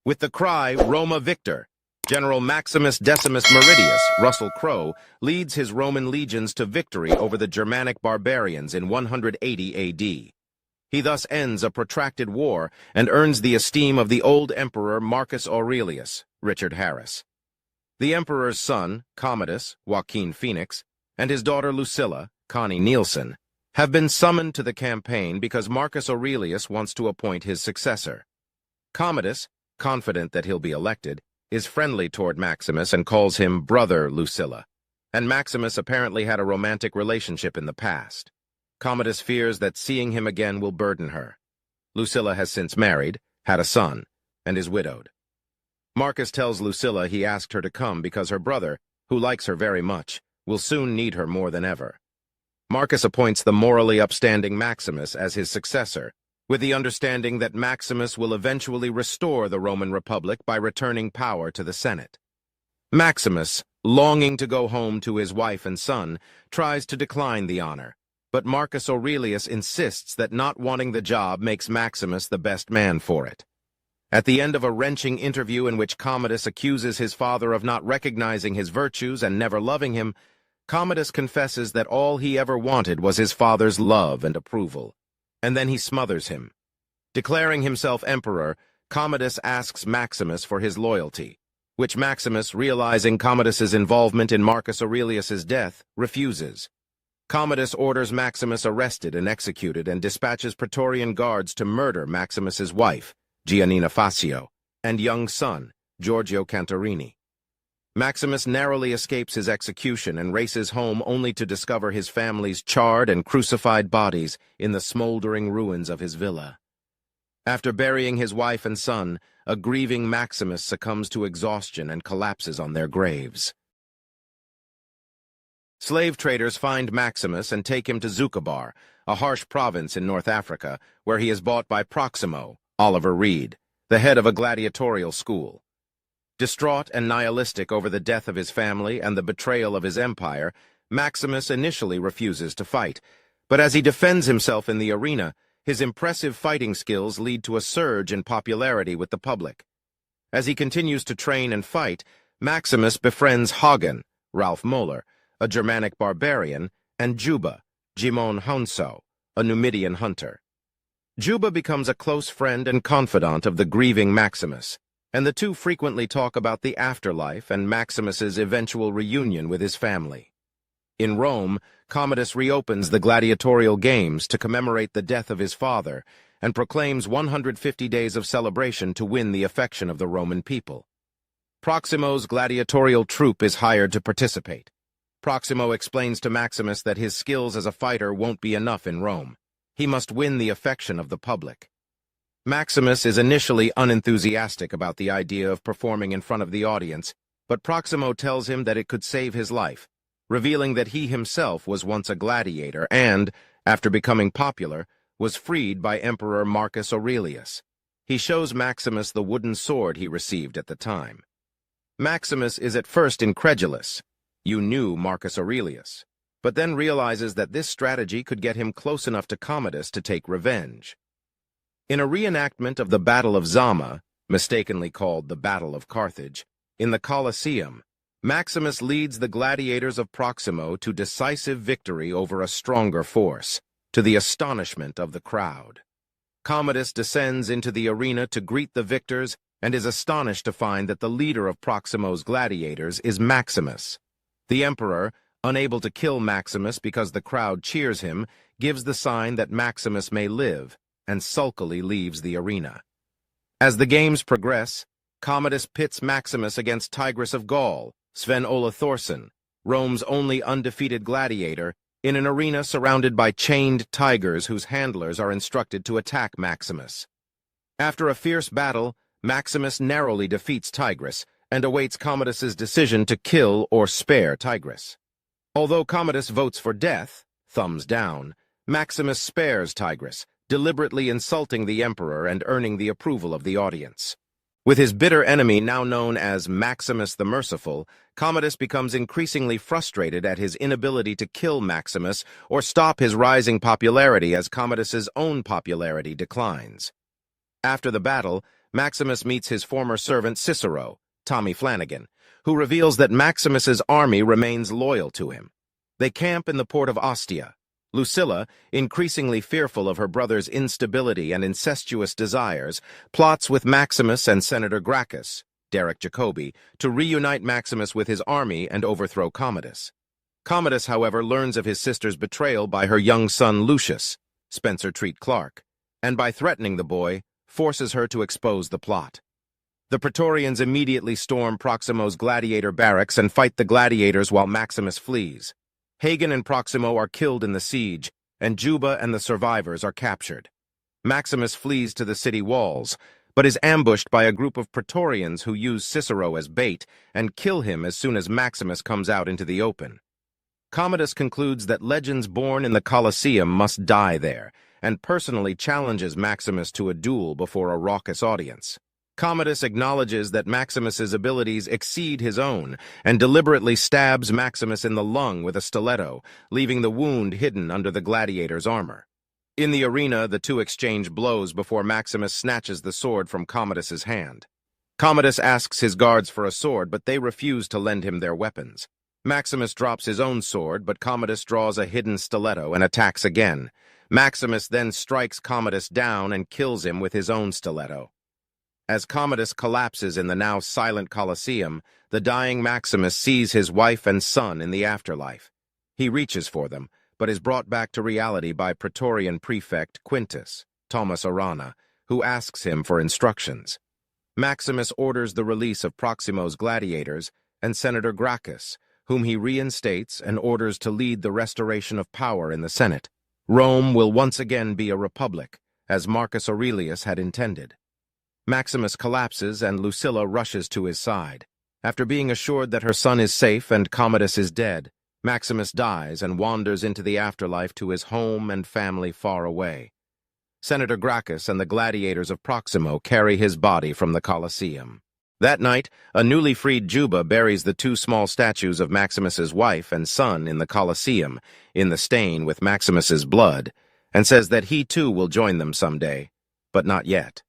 With the cry, Roma Victor, General Maximus Decimus Meridius, Russell Crowe, leads his Roman legions to victory over the Germanic barbarians in 180 AD. He thus ends a protracted war and earns the esteem of the old emperor Marcus Aurelius, Richard Harris. The emperor's son, Commodus, Joaquin Phoenix, and his daughter Lucilla, Connie Nielsen, have been summoned to the campaign because Marcus Aurelius wants to appoint his successor. Commodus, confident that he'll be elected, is friendly toward Maximus and calls him Brother Lucilla, and Maximus apparently had a romantic relationship in the past. Commodus fears that seeing him again will burden her. Lucilla has since married, had a son, and is widowed. Marcus tells Lucilla he asked her to come because her brother, who likes her very much, will soon need her more than ever. Marcus appoints the morally upstanding Maximus as his successor, with the understanding that Maximus will eventually restore the Roman Republic by returning power to the Senate. Maximus, longing to go home to his wife and son, tries to decline the honor, but Marcus Aurelius insists that not wanting the job makes Maximus the best man for it. At the end of a wrenching interview in which Commodus accuses his father of not recognizing his virtues and never loving him, Commodus confesses that all he ever wanted was his father's love and approval, and then he smothers him. Declaring himself emperor, Commodus asks Maximus for his loyalty, which Maximus, realizing Commodus's involvement in Marcus Aurelius's death, refuses. Commodus orders Maximus arrested and executed and dispatches Praetorian guards to murder Maximus's wife, Giannina Facio, and young son, Giorgio Cantarini. Maximus narrowly escapes his execution and races home only to discover his family's charred and crucified bodies in the smoldering ruins of his villa. After burying his wife and son, a grieving Maximus succumbs to exhaustion and collapses on their graves. Slave traders find Maximus and take him to Zucabar, a harsh province in North Africa, where he is bought by Proximo, Oliver Reed, the head of a gladiatorial school. Distraught and nihilistic over the death of his family and the betrayal of his empire, Maximus initially refuses to fight, but as he defends himself in the arena, his impressive fighting skills lead to a surge in popularity with the public. As he continues to train and fight, Maximus befriends Hagen, Ralph Moeller, a Germanic barbarian, and Juba, Jimon Hounsou, a Numidian hunter. Juba becomes a close friend and confidant of the grieving Maximus, and the two frequently talk about the afterlife and Maximus's eventual reunion with his family. In Rome, Commodus reopens the gladiatorial games to commemorate the death of his father and proclaims 150 days of celebration to win the affection of the Roman people. Proximo's gladiatorial troupe is hired to participate. Proximo explains to Maximus that his skills as a fighter won't be enough in Rome. He must win the affection of the public. Maximus is initially unenthusiastic about the idea of performing in front of the audience, but Proximo tells him that it could save his life, revealing that he himself was once a gladiator and, after becoming popular, was freed by Emperor Marcus Aurelius. He shows Maximus the wooden sword he received at the time. Maximus is at first incredulous. You knew Marcus Aurelius, but then realizes that this strategy could get him close enough to Commodus to take revenge. In a reenactment of the Battle of Zama, mistakenly called the Battle of Carthage, in the Colosseum, Maximus leads the gladiators of Proximo to decisive victory over a stronger force, to the astonishment of the crowd. Commodus descends into the arena to greet the victors and is astonished to find that the leader of Proximo's gladiators is Maximus. The emperor, unable to kill Maximus because the crowd cheers him, gives the sign that Maximus may live, and sulkily leaves the arena. As the games progress, Commodus pits Maximus against Tigris of Gaul, Sven-Ola Thorson, Rome's only undefeated gladiator, in an arena surrounded by chained tigers whose handlers are instructed to attack Maximus. After a fierce battle, Maximus narrowly defeats Tigris and awaits Commodus's decision to kill or spare Tigris. Although Commodus votes for death, thumbs down, Maximus spares Tigris, deliberately insulting the emperor and earning the approval of the audience. With his bitter enemy now known as Maximus the Merciful, Commodus becomes increasingly frustrated at his inability to kill Maximus or stop his rising popularity as Commodus's own popularity declines. After the battle, Maximus meets his former servant Cicero, Tommy Flanagan, who reveals that Maximus's army remains loyal to him. They camp in the port of Ostia. Lucilla, increasingly fearful of her brother's instability and incestuous desires, plots with Maximus and Senator Gracchus, Derek Jacobi, to reunite Maximus with his army and overthrow Commodus. Commodus, however, learns of his sister's betrayal by her young son Lucius, Spencer Treat Clark, and by threatening the boy, forces her to expose the plot. The Praetorians immediately storm Proximo's gladiator barracks and fight the gladiators while Maximus flees. Hagen and Proximo are killed in the siege, and Juba and the survivors are captured. Maximus flees to the city walls, but is ambushed by a group of Praetorians who use Cicero as bait and kill him as soon as Maximus comes out into the open. Commodus concludes that legends born in the Colosseum must die there, and personally challenges Maximus to a duel before a raucous audience. Commodus acknowledges that Maximus's abilities exceed his own and deliberately stabs Maximus in the lung with a stiletto, leaving the wound hidden under the gladiator's armor. In the arena, the two exchange blows before Maximus snatches the sword from Commodus's hand. Commodus asks his guards for a sword, but they refuse to lend him their weapons. Maximus drops his own sword, but Commodus draws a hidden stiletto and attacks again. Maximus then strikes Commodus down and kills him with his own stiletto. As Commodus collapses in the now silent Colosseum, the dying Maximus sees his wife and son in the afterlife. He reaches for them, but is brought back to reality by Praetorian prefect Quintus, Thomas Arana, who asks him for instructions. Maximus orders the release of Proximo's gladiators and Senator Gracchus, whom he reinstates and orders to lead the restoration of power in the Senate. Rome will once again be a republic, as Marcus Aurelius had intended. Maximus collapses and Lucilla rushes to his side. After being assured that her son is safe and Commodus is dead, Maximus dies and wanders into the afterlife to his home and family far away. Senator Gracchus and the gladiators of Proximo carry his body from the Colosseum. That night, a newly freed Juba buries the two small statues of Maximus's wife and son in the Colosseum, in the stain with Maximus's blood, and says that he too will join them someday, but not yet.